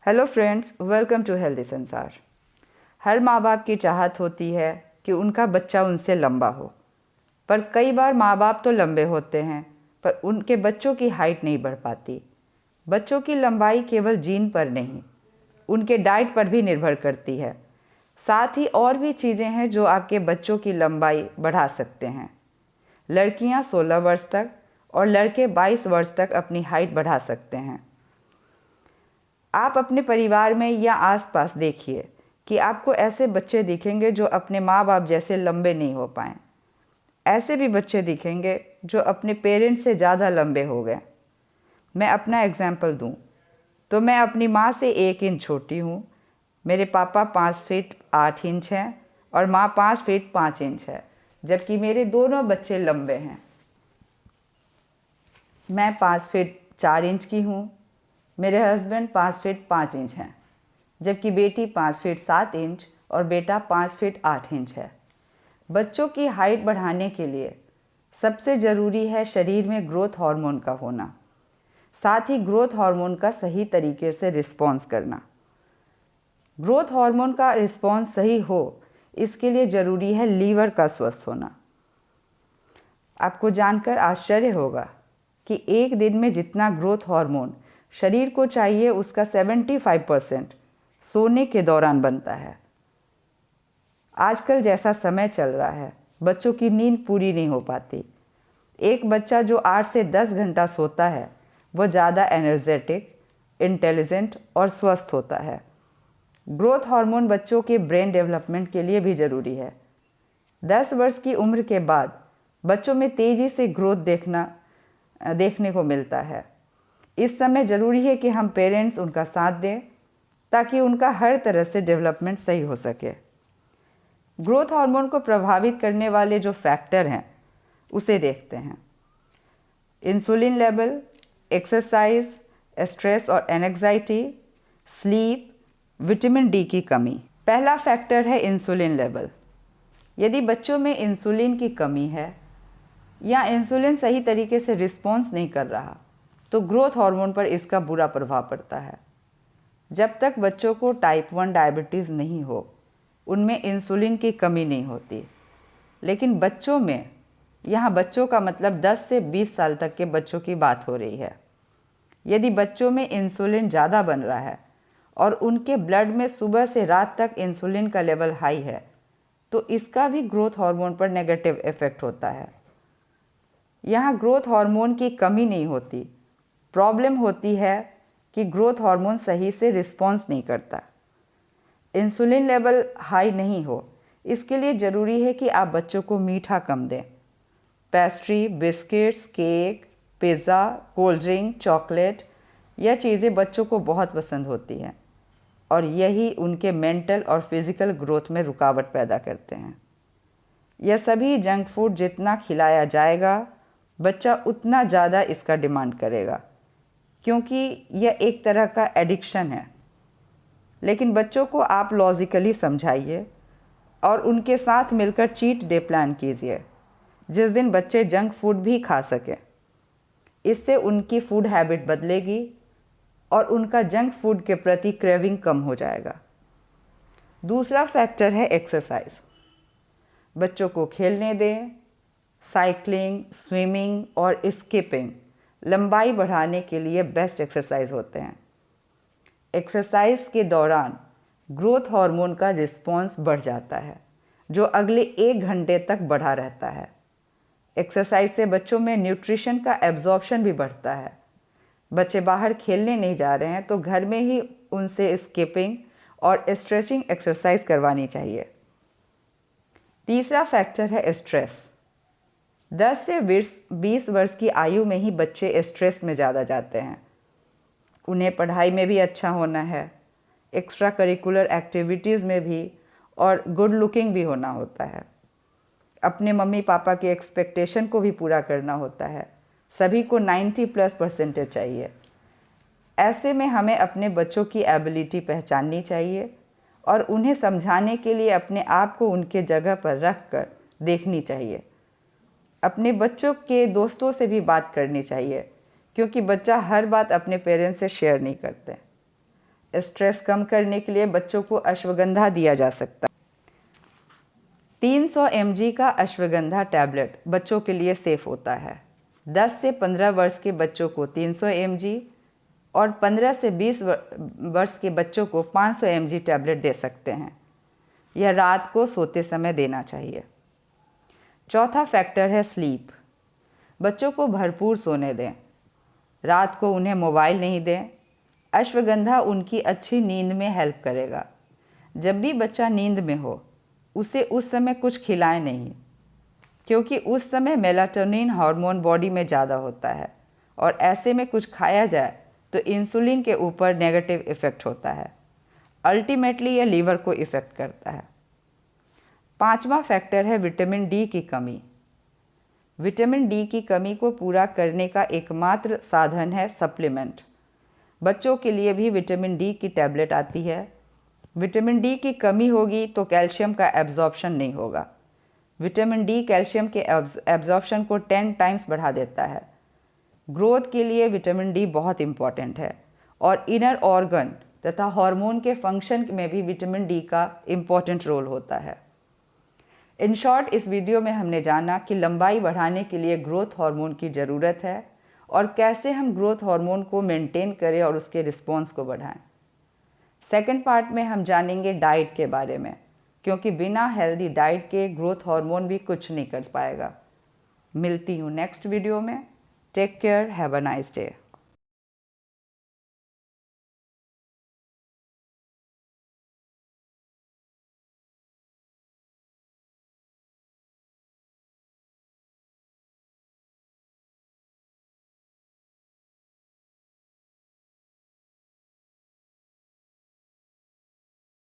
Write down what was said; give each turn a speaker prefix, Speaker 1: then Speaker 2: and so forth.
Speaker 1: Hello friends, welcome to healthy Sansar. हर माँ बाप की चाहत होती है कि उनका बच्चा उनसे लंबा हो, पर कई बार माँ बाप तो लंबे होते हैं पर उनके बच्चों की हाइट नहीं बढ़ पाती। बच्चों की लंबाई केवल जीन पर नहीं, उनके डाइट पर भी निर्भर करती है। साथ ही और भी चीज़ें हैं जो आपके बच्चों की लंबाई बढ़ा सकते हैं। लड़कियां 16 वर्ष तक और लड़के 22 वर्ष तक अपनी हाइट बढ़ा सकते हैं। आप अपने परिवार में या आसपास देखिए कि आपको ऐसे बच्चे दिखेंगे जो अपने माँ बाप जैसे लंबे नहीं हो पाए। ऐसे भी बच्चे दिखेंगे जो अपने पेरेंट्स से ज़्यादा लंबे हो गए। मैं अपना एग्जाम्पल दूँ तो मैं अपनी माँ से 1 इंच छोटी हूँ। मेरे पापा 5 फीट 8 इंच हैं और माँ 5 फीट 5 इंच है, जबकि मेरे दोनों बच्चे लंबे हैं। मैं 5 फीट 4 इंच की हूँ। मेरे हस्बैंड 5 फीट 5 इंच हैं, जबकि बेटी 5 फीट 7 इंच और बेटा 5 फीट 8 इंच है। बच्चों की हाइट बढ़ाने के लिए सबसे ज़रूरी है शरीर में ग्रोथ हार्मोन का होना, साथ ही ग्रोथ हार्मोन का सही तरीके से रिस्पॉन्स करना। ग्रोथ हार्मोन का रिस्पॉन्स सही हो, इसके लिए ज़रूरी है लीवर का स्वस्थ होना। आपको जानकर आश्चर्य होगा कि एक दिन में जितना ग्रोथ हार्मोन शरीर को चाहिए उसका 75% सोने के दौरान बनता है। आजकल जैसा समय चल रहा है, बच्चों की नींद पूरी नहीं हो पाती। एक बच्चा जो 8 से 10 घंटा सोता है वह ज़्यादा एनर्जेटिक, इंटेलिजेंट और स्वस्थ होता है। ग्रोथ हार्मोन बच्चों के ब्रेन डेवलपमेंट के लिए भी ज़रूरी है। 10 वर्ष की उम्र के बाद बच्चों में तेज़ी से ग्रोथ देखने को मिलता है। इस समय ज़रूरी है कि हम पेरेंट्स उनका साथ दें ताकि उनका हर तरह से डेवलपमेंट सही हो सके। ग्रोथ हार्मोन को प्रभावित करने वाले जो फैक्टर हैं उसे देखते हैं। इंसुलिन लेवल, एक्सरसाइज, स्ट्रेस और एंग्जाइटी, स्लीप, विटामिन डी की कमी। पहला फैक्टर है इंसुलिन लेवल। यदि बच्चों में इंसुलिन की कमी है या इंसुलिन सही तरीके से रिस्पॉन्स नहीं कर रहा तो ग्रोथ हार्मोन पर इसका बुरा प्रभाव पड़ता है। जब तक बच्चों को टाइप 1 डायबिटीज़ नहीं हो उनमें इंसुलिन की कमी नहीं होती, लेकिन बच्चों में, यहाँ बच्चों का मतलब 10 से 20 साल तक के बच्चों की बात हो रही है, यदि बच्चों में इंसुलिन ज़्यादा बन रहा है और उनके ब्लड में सुबह से रात तक इंसुलिन का लेवल हाई है तो इसका भी ग्रोथ हार्मोन पर नेगेटिव इफेक्ट होता है। यहाँ ग्रोथ हार्मोन की कमी नहीं होती, प्रॉब्लम होती है कि ग्रोथ हार्मोन सही से रिस्पॉन्स नहीं करता। इंसुलिन लेवल हाई नहीं हो, इसके लिए ज़रूरी है कि आप बच्चों को मीठा कम दें। Pastry, biscuits, cake, pizza, cold drink, chocolate, यह चीज़ें बच्चों को बहुत पसंद होती हैं और यही उनके मेंटल और फिज़िकल ग्रोथ में रुकावट पैदा करते हैं। यह सभी जंक फूड जितना खिलाया जाएगा बच्चा उतना ज़्यादा इसका डिमांड करेगा, क्योंकि यह एक तरह का एडिक्शन है। लेकिन बच्चों को आप लॉजिकली समझाइए और उनके साथ मिलकर चीट डे प्लान कीजिए जिस दिन बच्चे जंक फूड भी खा सकें। इससे उनकी फूड हैबिट बदलेगी और उनका जंक फूड के प्रति क्रेविंग कम हो जाएगा। दूसरा फैक्टर है एक्सरसाइज। बच्चों को खेलने दें। साइकिलिंग, स्विमिंग और स्किपिंग लंबाई बढ़ाने के लिए बेस्ट एक्सरसाइज होते हैं। एक्सरसाइज के दौरान ग्रोथ हार्मोन का रिस्पॉन्स बढ़ जाता है जो अगले 1 घंटे तक बढ़ा रहता है। एक्सरसाइज से बच्चों में न्यूट्रिशन का एब्जॉर्प्शन भी बढ़ता है। बच्चे बाहर खेलने नहीं जा रहे हैं तो घर में ही उनसे स्किपिंग और स्ट्रेचिंग एक्सरसाइज करवानी चाहिए। तीसरा फैक्टर है स्ट्रेस। 10 से 20 वर्ष की आयु में ही बच्चे स्ट्रेस में ज़्यादा जाते हैं। उन्हें पढ़ाई में भी अच्छा होना है, एक्स्ट्रा करिकुलर एक्टिविटीज़ में भी, और गुड लुकिंग भी होना होता है। अपने मम्मी पापा के एक्सपेक्टेशन को भी पूरा करना होता है। सभी को 90+% चाहिए। ऐसे में हमें अपने बच्चों की एबिलिटी पहचाननी चाहिए और उन्हें समझाने के लिए अपने आप को उनके जगह पर रख कर देखनी चाहिए। अपने बच्चों के दोस्तों से भी बात करनी चाहिए, क्योंकि बच्चा हर बात अपने पेरेंट्स से शेयर नहीं करते। स्ट्रेस कम करने के लिए बच्चों को अश्वगंधा दिया जा सकता है। 300 mg का अश्वगंधा टैबलेट बच्चों के लिए सेफ होता है। 10 से 15 वर्ष के बच्चों को 300 mg और 15 से 20 वर्ष के बच्चों को 500 mg टैबलेट दे सकते हैं। यह रात को सोते समय देना चाहिए। चौथा फैक्टर है स्लीप। बच्चों को भरपूर सोने दें। रात को उन्हें मोबाइल नहीं दें। अश्वगंधा उनकी अच्छी नींद में हेल्प करेगा। जब भी बच्चा नींद में हो उसे उस समय कुछ खिलाएं नहीं, क्योंकि उस समय मेलाटोनिन हार्मोन बॉडी में ज़्यादा होता है और ऐसे में कुछ खाया जाए तो इंसुलिन के ऊपर नेगेटिव इफ़ेक्ट होता है। अल्टीमेटली यह लीवर को इफ़ेक्ट करता है। पांचवा फैक्टर है विटामिन डी की कमी। विटामिन डी की कमी को पूरा करने का एकमात्र साधन है सप्लीमेंट। बच्चों के लिए भी विटामिन डी की टैबलेट आती है। विटामिन डी की कमी होगी तो कैल्शियम का एब्जॉर्प्शन नहीं होगा। विटामिन डी कैल्शियम के एब्जॉर्प्शन को 10 टाइम्स बढ़ा देता है। ग्रोथ के लिए विटामिन डी बहुत इम्पॉर्टेंट है और इनर ऑर्गन तथा हार्मोन के फंक्शन में भी विटामिन डी का इम्पॉर्टेंट रोल होता है। इन शॉर्ट, इस वीडियो में हमने जाना कि लंबाई बढ़ाने के लिए ग्रोथ हार्मोन की ज़रूरत है और कैसे हम ग्रोथ हार्मोन को मेंटेन करें और उसके रिस्पॉन्स को बढ़ाएं। सेकंड पार्ट में हम जानेंगे डाइट के बारे में, क्योंकि बिना हेल्दी डाइट के ग्रोथ हार्मोन भी कुछ नहीं कर पाएगा। मिलती हूँ नेक्स्ट वीडियो में। Take care, have a nice day.